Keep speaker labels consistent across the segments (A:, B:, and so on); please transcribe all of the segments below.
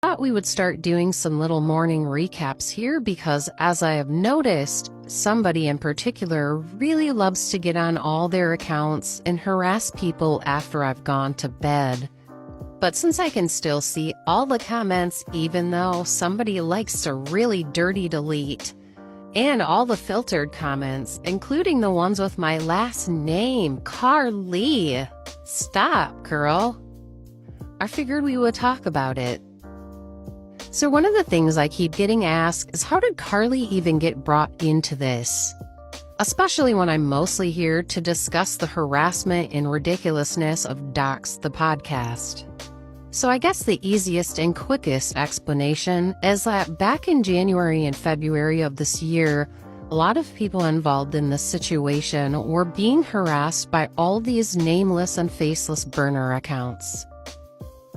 A: thought we would start doing some little morning recaps here because, as I have noticed, somebody in particular really loves to get on all their accounts and harass people after I've gone to bed. But since I can still see all the comments, even though somebody likes to really dirty delete, and all the filtered comments, including the ones with my last name, Carly. Stop, girl. I figured we would talk about it. So one of the things I keep getting asked is, how did Carly even get brought into this? Especially when I'm mostly here to discuss the harassment and ridiculousness of Docs the podcast. So I guess the easiest and quickest explanation is that back in January and February of this year, a lot of people involved in this situation were being harassed by all these nameless and faceless burner accounts.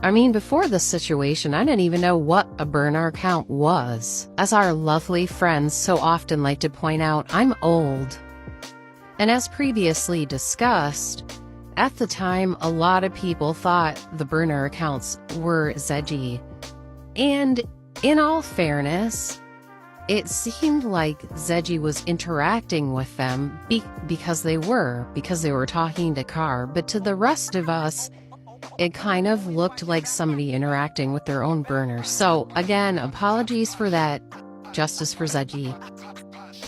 A: I mean, before this situation, I didn't even know what a burner account was. As our lovely friends so often like to point out, I'm old. And as previously discussed, at the time, a lot of people thought the burner accounts were Zedgy. And in all fairness, it seemed like Zedgy was interacting with them because they were talking to Car. But to the rest of us, it kind of looked like somebody interacting with their own burner. So again, apologies for that. Justice for Zedgy.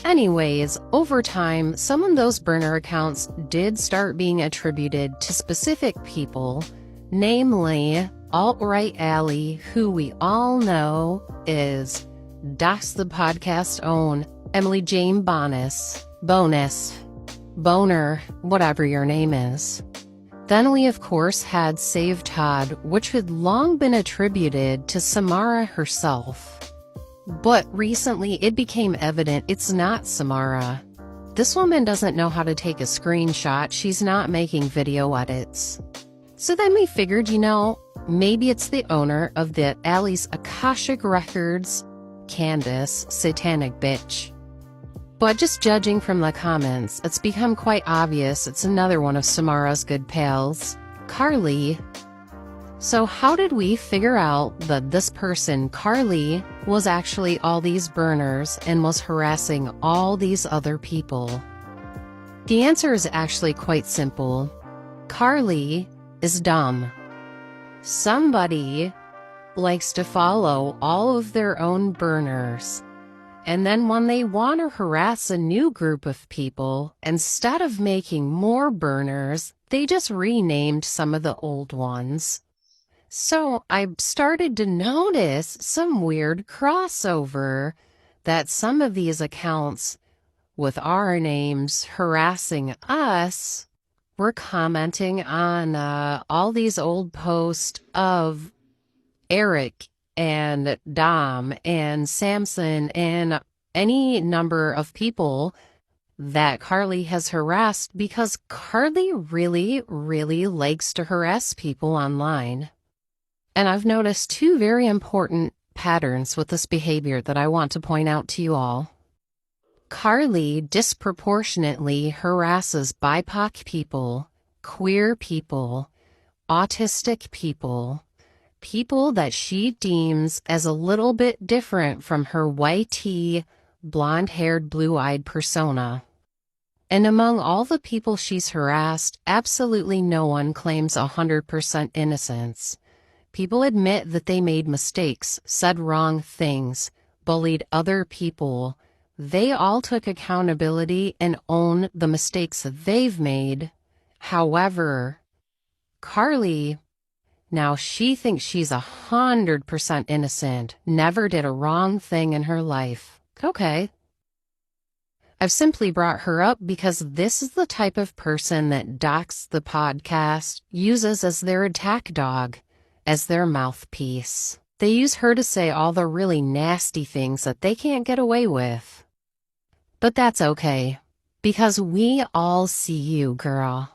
A: Anyways, over time, some of those burner accounts did start being attributed to specific people, namely Alt-Right Alley, who we all know is Docs the Podcast's own Emily Jane Bonus, Boner, whatever your name is. Then we of course had Save Todd, which had long been attributed to Samara herself. But recently it became evident it's not Samara. This woman doesn't know how to take a screenshot. She's not making video edits. So then we figured, maybe it's the owner of the Alley's Akashic Records, Candace, satanic bitch. But just judging from the comments, it's become quite obvious it's another one of Samara's good pals, Carly. So how did we figure out that this person, Carly, was actually all these burners and was harassing all these other people? The answer is actually quite simple. Carly is dumb. Somebody likes to follow all of their own burners. And then when they want to harass a new group of people, instead of making more burners, they just renamed some of the old ones. So I started to notice some weird crossover, that some of these accounts with our names harassing us were commenting on all these old posts of Eric and Dom and Samson and any number of people that Carly has harassed, because Carly really, really likes to harass people online. And I've noticed two very important patterns with this behavior that I want to point out to you all. Carly disproportionately harasses BIPOC people, queer people, autistic people, people that she deems as a little bit different from her white-tea, blonde-haired, blue-eyed persona. And among all the people she's harassed, absolutely no one claims 100% innocence. People admit that they made mistakes, said wrong things, bullied other people. They all took accountability and own the mistakes that they've made. However, Carly, now she thinks she's 100% innocent, never did a wrong thing in her life. Okay. I've simply brought her up because this is the type of person that Docs the Podcast uses as their attack dog, as their mouthpiece. They use her to say all the really nasty things that they can't get away with. But that's okay, because we all see you, girl.